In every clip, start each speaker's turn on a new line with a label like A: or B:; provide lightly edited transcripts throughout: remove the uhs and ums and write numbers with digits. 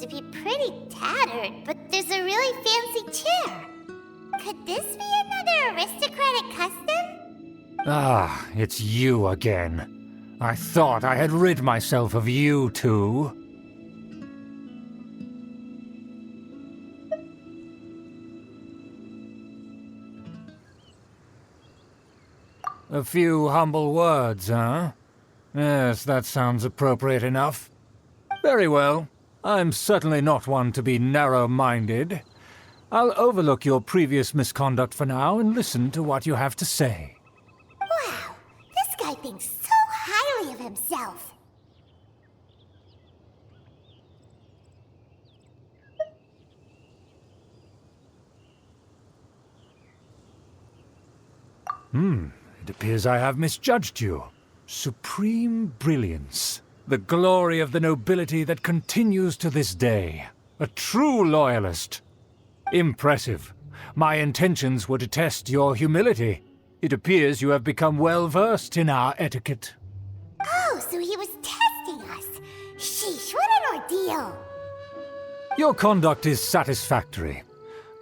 A: to be pretty tattered, but there's a really fancy chair. Could this be another aristocratic custom?
B: Ah, it's you again. I thought I had rid myself of you two. A few humble words, huh? Yes, that sounds appropriate enough. Very well. I'm certainly not one to be narrow-minded. I'll overlook your previous misconduct for now and listen to what you have to say.
A: Wow, this guy thinks so highly of himself.
B: It appears I have misjudged you. Supreme brilliance. The glory of the nobility that continues to this day. A true loyalist. Impressive. My intentions were to test your humility. It appears you have become well-versed in our etiquette.
A: Oh, so he was testing us. Sheesh, what an ordeal.
B: Your conduct is satisfactory.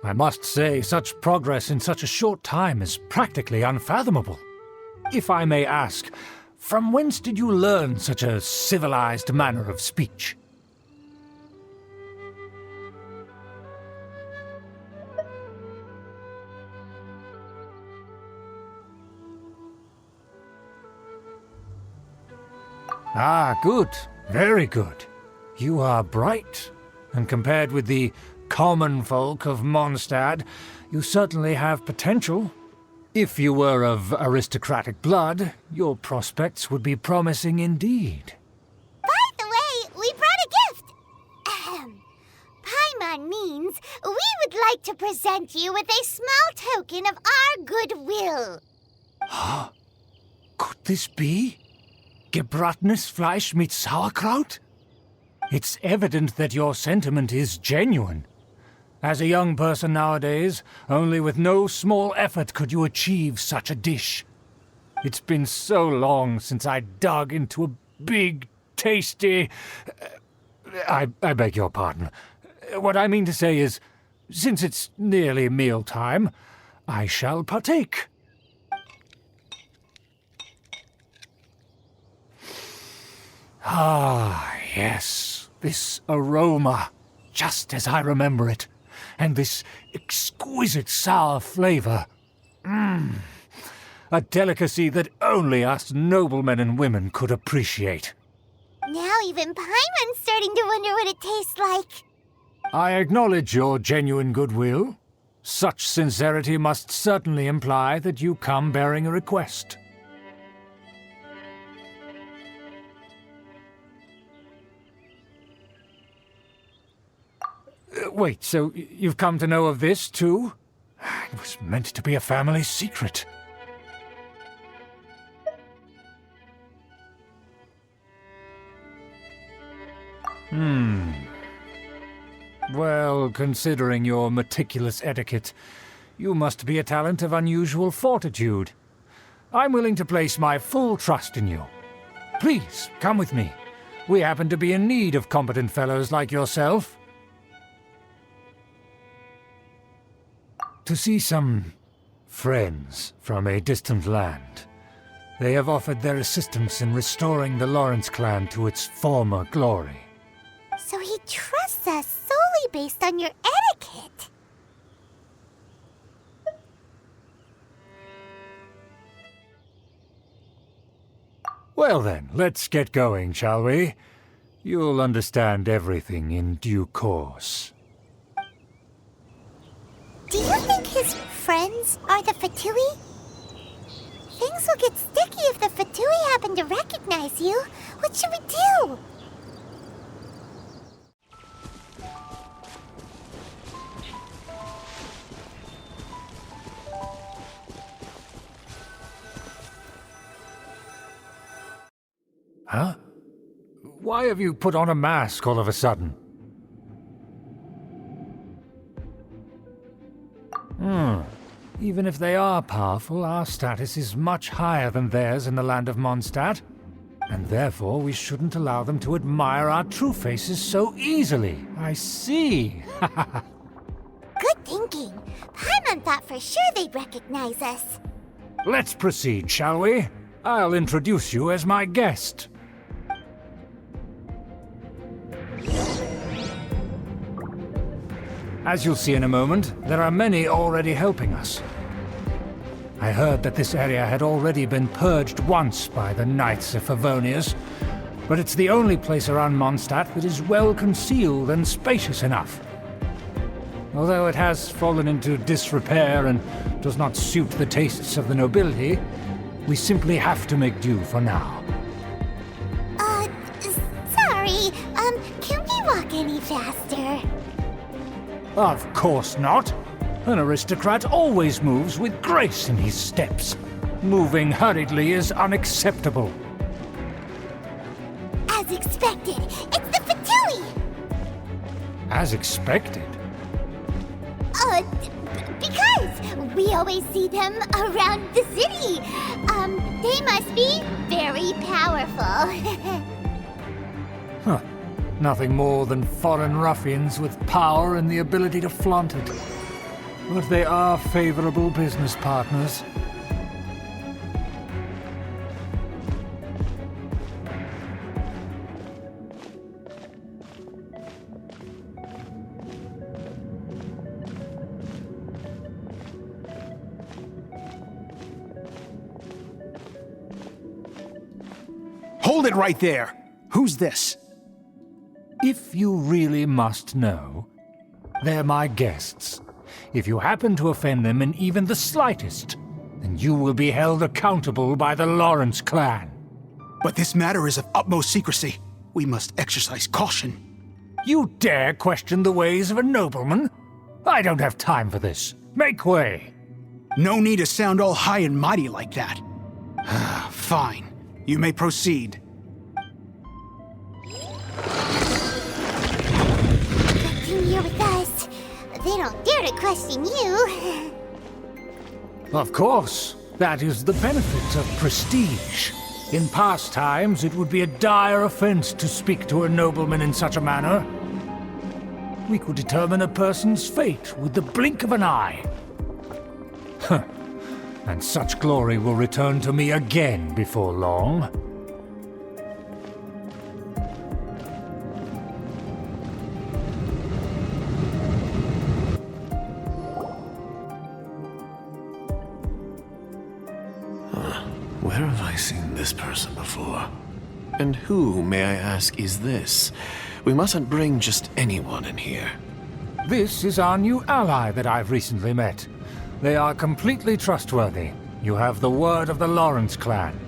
B: I must say, such progress in such a short time is practically unfathomable. If I may ask, from whence did you learn such a civilized manner of speech? Ah, good. Very good. You are bright, and compared with the common folk of Mondstadt, you certainly have potential. If you were of aristocratic blood, your prospects would be promising indeed.
A: By the way, we brought a gift. Ahem. Paimon means we would like to present you with a small token of our goodwill.
B: Huh? Could this be? Gebratenes Fleisch mit Sauerkraut? It's evident that your sentiment is genuine. As a young person nowadays, only with no small effort could you achieve such a dish. It's been so long since I dug into a big, tasty... I beg your pardon. What I mean to say is, since it's nearly mealtime, I shall partake. Ah, yes, this aroma, just as I remember it. And this exquisite sour flavor. A delicacy that only us noblemen and women could appreciate.
A: Now even Paimon's starting to wonder what it tastes like.
B: I acknowledge your genuine goodwill. Such sincerity must certainly imply that you come bearing a request. Wait, so you've come to know of this, too? It was meant to be a family secret. Well, considering your meticulous etiquette, you must be a talent of unusual fortitude. I'm willing to place my full trust in you. Please, come with me. We happen to be in need of competent fellows like yourself. To see some friends from a distant land. They have offered their assistance in restoring the Lawrence clan to its former glory.
A: So he trusts us solely based on your etiquette.
B: Well then, let's get going, shall we? You'll understand everything in due course.
A: Do you think his friends are the Fatui? Things will get sticky if the Fatui happen to recognize you. What should we do?
B: Huh? Why have you put on a mask all of a sudden? Even if they are powerful, our status is much higher than theirs in the land of Mondstadt. And therefore we shouldn't allow them to admire our true faces so easily. I see.
A: Good thinking. Paimon thought for sure they'd recognize us.
B: Let's proceed, shall we? I'll introduce you as my guest. As you'll see in a moment, there are many already helping us. I heard that this area had already been purged once by the Knights of Favonius, but it's the only place around Mondstadt that is well concealed and spacious enough. Although it has fallen into disrepair and does not suit the tastes of the nobility, we simply have to make do for now.
A: Sorry, can we walk any faster?
B: Of course not. An aristocrat always moves with grace in his steps. Moving hurriedly is unacceptable.
A: As expected, it's the Fatui!
B: As expected?
A: Because we always see them around the city. They must be very powerful.
B: Huh. Nothing more than foreign ruffians with power and the ability to flaunt it. But they are favorable business partners.
C: Hold it right there! Who's this?
B: If you really must know, they're my guests. If you happen to offend them in even the slightest, then you will be held accountable by the Lawrence clan.
C: But this matter is of utmost secrecy. We must exercise caution.
B: You dare question the ways of a nobleman? I don't have time for this. Make way!
C: No need to sound all high and mighty like that. Fine. You may proceed.
A: Continue with us. They don't dare to question you.
B: Of course. That is the benefit of prestige. In past times, it would be a dire offense to speak to a nobleman in such a manner. We could determine a person's fate with the blink of an eye. Huh. And such glory will return to me again before long.
D: Where have I seen this person before? And who, may I ask, is this? We mustn't bring just anyone in here.
B: This is our new ally that I've recently met. They are completely trustworthy. You have the word of the Lawrence clan.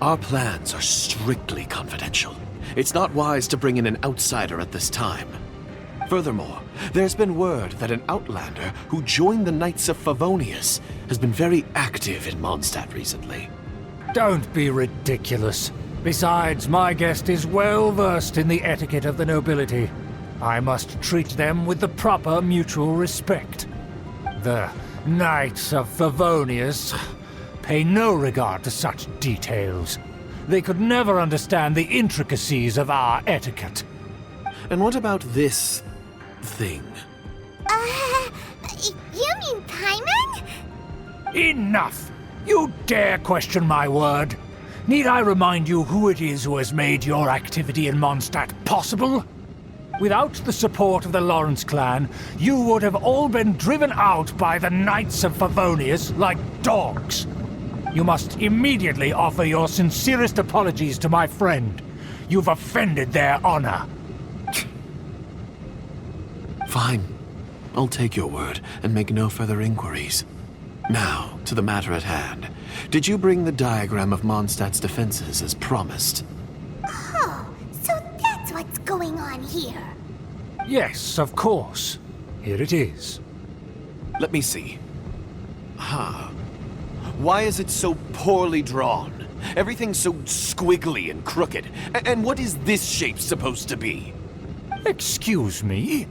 D: Our plans are strictly confidential. It's not wise to bring in an outsider at this time. Furthermore, there's been word that an outlander who joined the Knights of Favonius has been very active in Mondstadt recently.
B: Don't be ridiculous. Besides, my guest is well versed in the etiquette of the nobility. I must treat them with the proper mutual respect. The Knights of Favonius pay no regard to such details. They could never understand the intricacies of our etiquette.
D: And what about this thing?
A: You mean Paimon?
B: Enough! You dare question my word? Need I remind you who it is who has made your activity in Mondstadt possible? Without the support of the Lawrence clan, you would have all been driven out by the Knights of Favonius like dogs. You must immediately offer your sincerest apologies to my friend. You've offended their honor.
D: Fine. I'll take your word and make no further inquiries. Now, to the matter at hand. Did you bring the diagram of Mondstadt's defenses as promised?
A: Oh, so that's what's going on here.
B: Yes, of course. Here it is.
D: Let me see. Why is it so poorly drawn? Everything's so squiggly and crooked. And what is this shape supposed to be?
B: Excuse me?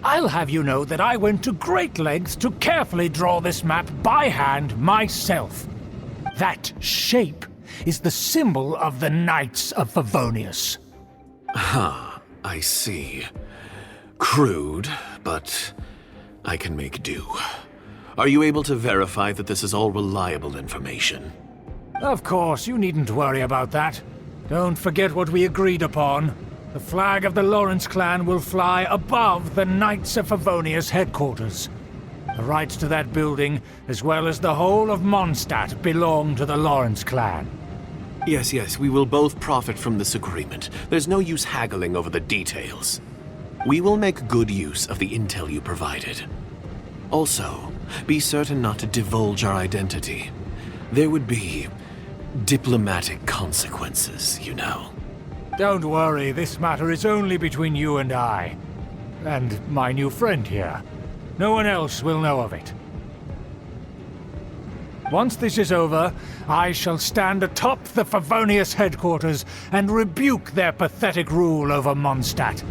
B: I'll have you know that I went to great lengths to carefully draw this map by hand myself. That shape is the symbol of the Knights of Favonius.
D: I see. Crude, but I can make do. Are you able to verify that this is all reliable information?
B: Of course, you needn't worry about that. Don't forget what we agreed upon. The flag of the Lawrence clan will fly above the Knights of Favonius headquarters. The rights to that building, as well as the whole of Mondstadt, belong to the Lawrence clan.
D: Yes, we will both profit from this agreement. There's no use haggling over the details. We will make good use of the intel you provided. Also, be certain not to divulge our identity. There would be diplomatic consequences, you know.
B: Don't worry, this matter is only between you and I. And my new friend here. No one else will know of it. Once this is over, I shall stand atop the Favonius headquarters and rebuke their pathetic rule over Mondstadt.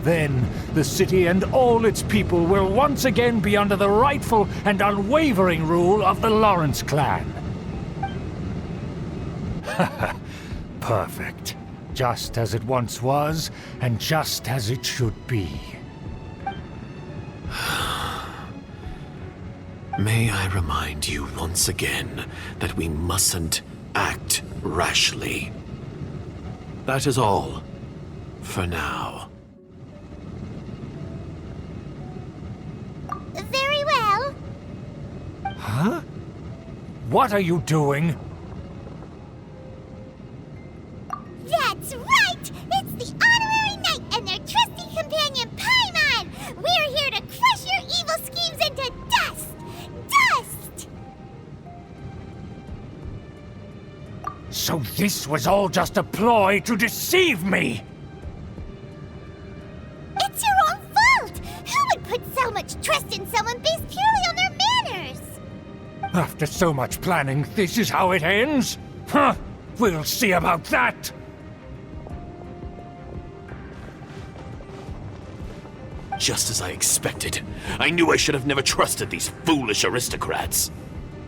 B: Then, the city and all its people will once again be under the rightful and unwavering rule of the Lawrence clan. Perfect. Just as it once was, and just as it should be.
D: May I remind you once again that we mustn't act rashly. That is all, for now.
A: Very well.
B: Huh? What are you doing?
A: That's right! It's the honorary knight and their trusty companion Paimon! We're here to crush your evil schemes into dust! Dust!
B: So this was all just a ploy to deceive me!
A: It's your own fault! Who would put so much trust in someone based purely on their manners?
B: After so much planning, this is how it ends? Huh? We'll see about that!
D: Just as I expected. I knew I should have never trusted these foolish aristocrats.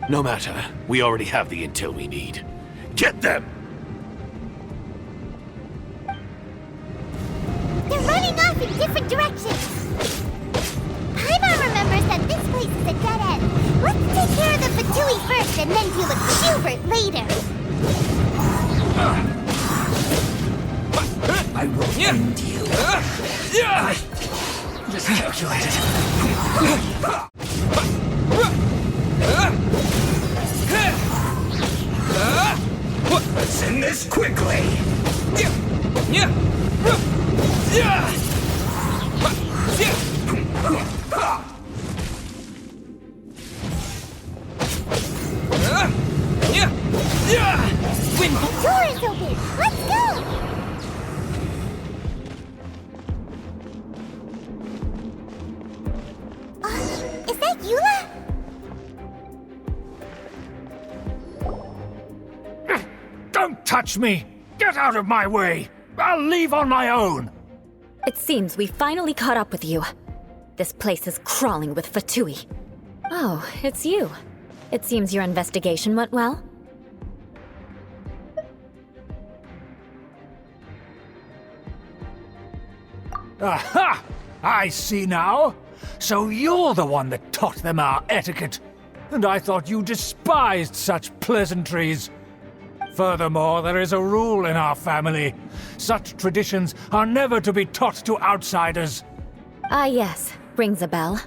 D: No matter, we already have the intel we need. Get them!
A: They're running off in different directions. Paimon remembers that this place is a dead end. Let's take care of the Fatui first and then deal with Schubert later.
E: I will end you. Miscalculated. Let's end this quickly.
A: The door is open. Let's go. Is that Eula?
B: Don't touch me! Get out of my way! I'll leave on my own!
F: It seems we finally caught up with you. This place is crawling with Fatui. Oh, it's you. It seems your investigation went well.
B: Aha! I see now! So you're the one that taught them our etiquette! And I thought you despised such pleasantries! Furthermore, there is a rule in our family. Such traditions are never to be taught to outsiders.
F: Ah yes, rings a bell.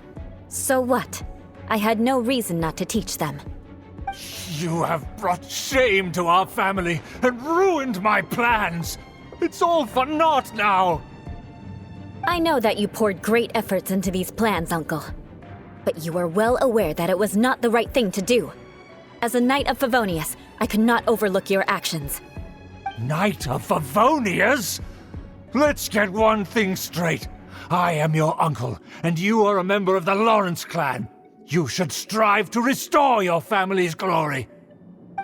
F: So what? I had no reason not to teach them.
B: You have brought shame to our family and ruined my plans. It's all for naught now.
F: I know that you poured great efforts into these plans, Uncle. But you are well aware that it was not the right thing to do. As a Knight of Favonius, I could not overlook your actions.
B: Knight of Favonius? Let's get one thing straight. I am your uncle, and you are a member of the Lawrence clan. You should strive to restore your family's glory.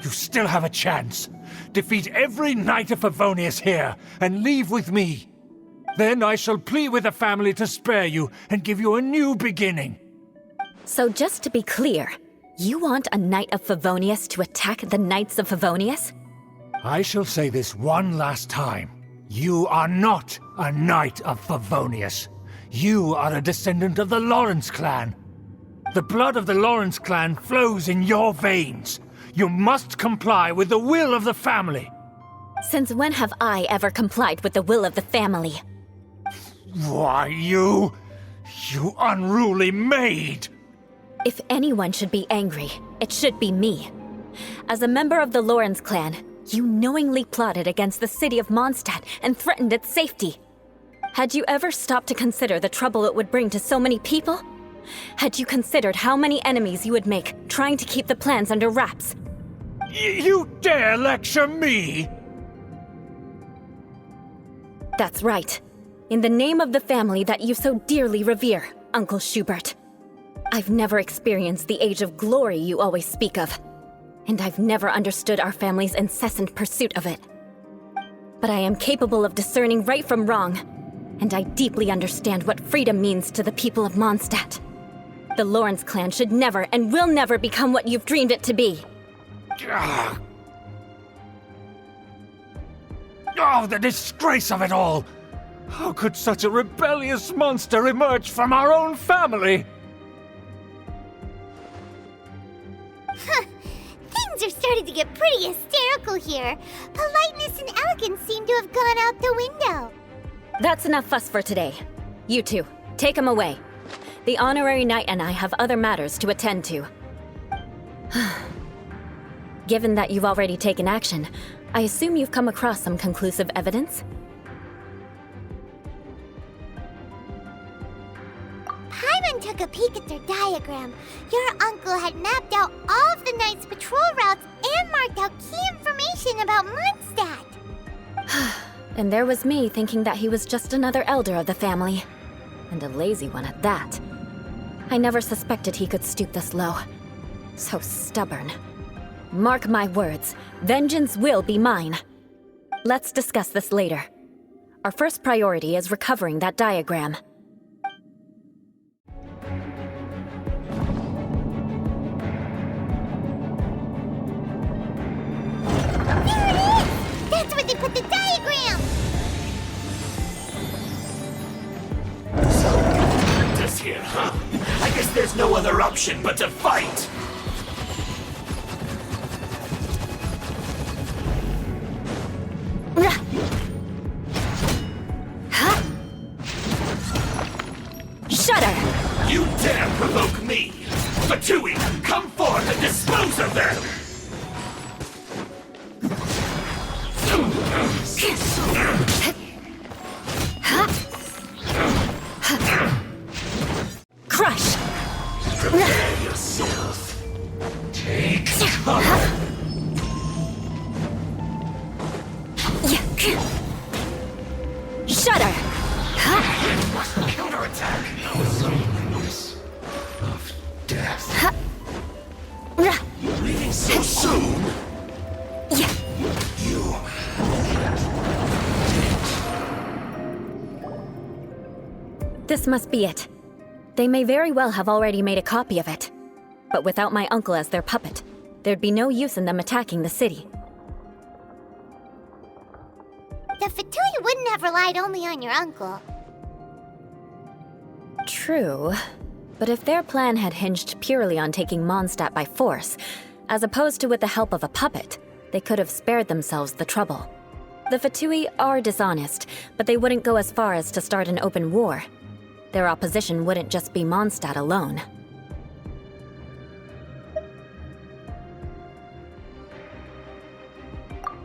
B: You still have a chance. Defeat every Knight of Favonius here, and leave with me. Then I shall plead with the family to spare you and give you a new beginning.
F: So just to be clear, you want a Knight of Favonius to attack the Knights of Favonius?
B: I shall say this one last time. You are not a Knight of Favonius. You are a descendant of the Lawrence clan. The blood of the Lawrence clan flows in your veins. You must comply with the will of the family.
F: Since when have I ever complied with the will of the family?
B: Why, you unruly maid!
F: If anyone should be angry, it should be me. As a member of the Lawrence clan, you knowingly plotted against the city of Mondstadt and threatened its safety. Had you ever stopped to consider the trouble it would bring to so many people? Had you considered how many enemies you would make trying to keep the plans under wraps?
B: You dare lecture me?
F: That's right. In the name of the family that you so dearly revere, Uncle Schubert. I've never experienced the age of glory you always speak of. And I've never understood our family's incessant pursuit of it. But I am capable of discerning right from wrong, and I deeply understand what freedom means to the people of Mondstadt. The Lawrence clan should never and will never become what you've dreamed it to be.
B: Oh, the disgrace of it all! How could such a rebellious monster emerge from our own family?
A: Things are starting to get pretty hysterical here. Politeness and elegance seem to have gone out the window.
F: That's enough fuss for today. You two, take him away. The honorary knight and I have other matters to attend to. Given that you've already taken action, I assume you've come across some conclusive evidence?
A: Paimon took a peek at their diagram. Your uncle had mapped out all of the Knight's patrol routes and marked out key information about Mondstadt.
F: And there was me thinking that he was just another elder of the family. And a lazy one at that. I never suspected he could stoop this low. So stubborn. Mark my words, vengeance will be mine. Let's discuss this later. Our first priority is recovering that diagram.
A: There it is! That's where they put the diagram!
E: So, this here, huh? I guess there's no other option but to fight!
F: Shudder!
E: You dare provoke me! Fatui, come forth and dispose of them!
F: Crush!
E: Prepare yourself. Take cover.
F: Shudder!
E: Counterattack. Loneliness of death. Leaving so soon? You.
F: This must be it. They may very well have already made a copy of it. But without my uncle as their puppet, there'd be no use in them attacking the city.
A: The Fatui wouldn't have relied only on your uncle.
F: True. But if their plan had hinged purely on taking Mondstadt by force, as opposed to with the help of a puppet, they could have spared themselves the trouble. The Fatui are dishonest, but they wouldn't go as far as to start an open war. Their opposition wouldn't just be Mondstadt alone.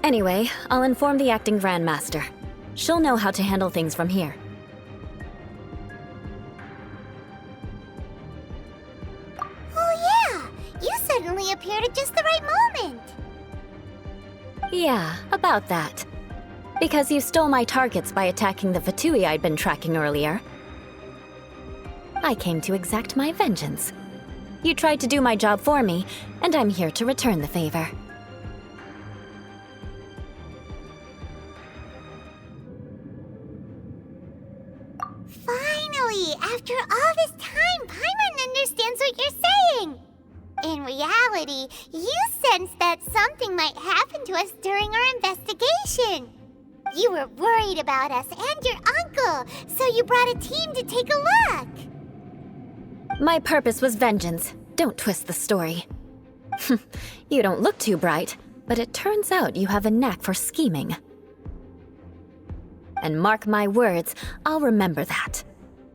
F: Anyway, I'll inform the acting Grand Master. She'll know how to handle things from here.
A: Oh yeah! You suddenly appeared at just the right moment!
F: Yeah, about that. Because you stole my targets by attacking the Fatui I'd been tracking earlier. I came to exact my vengeance. You tried to do my job for me, and I'm here to return the favor.
A: Finally, after all this time, Paimon understands what you're saying. In reality, you sensed that something might happen to us during our investigation. You were worried about us and your uncle, so you brought a team to take a look.
F: My purpose was vengeance. Don't twist the story. You don't look too bright, but it turns out you have a knack for scheming. And mark my words, I'll remember that.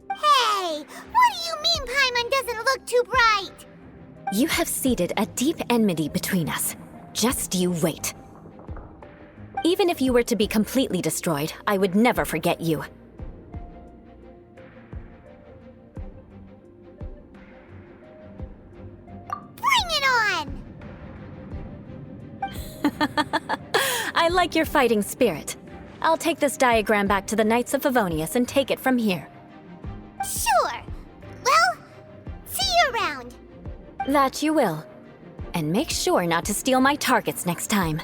A: Hey, what do you mean Paimon doesn't look too bright?
F: You have seeded a deep enmity between us. Just you wait. Even if you were to be completely destroyed, I would never forget you.
A: Bring it on!
F: I like your fighting spirit. I'll take this diagram back to the Knights of Favonius and take it from here.
A: Sure. Well, see you around.
F: That you will. And make sure not to steal my targets next time.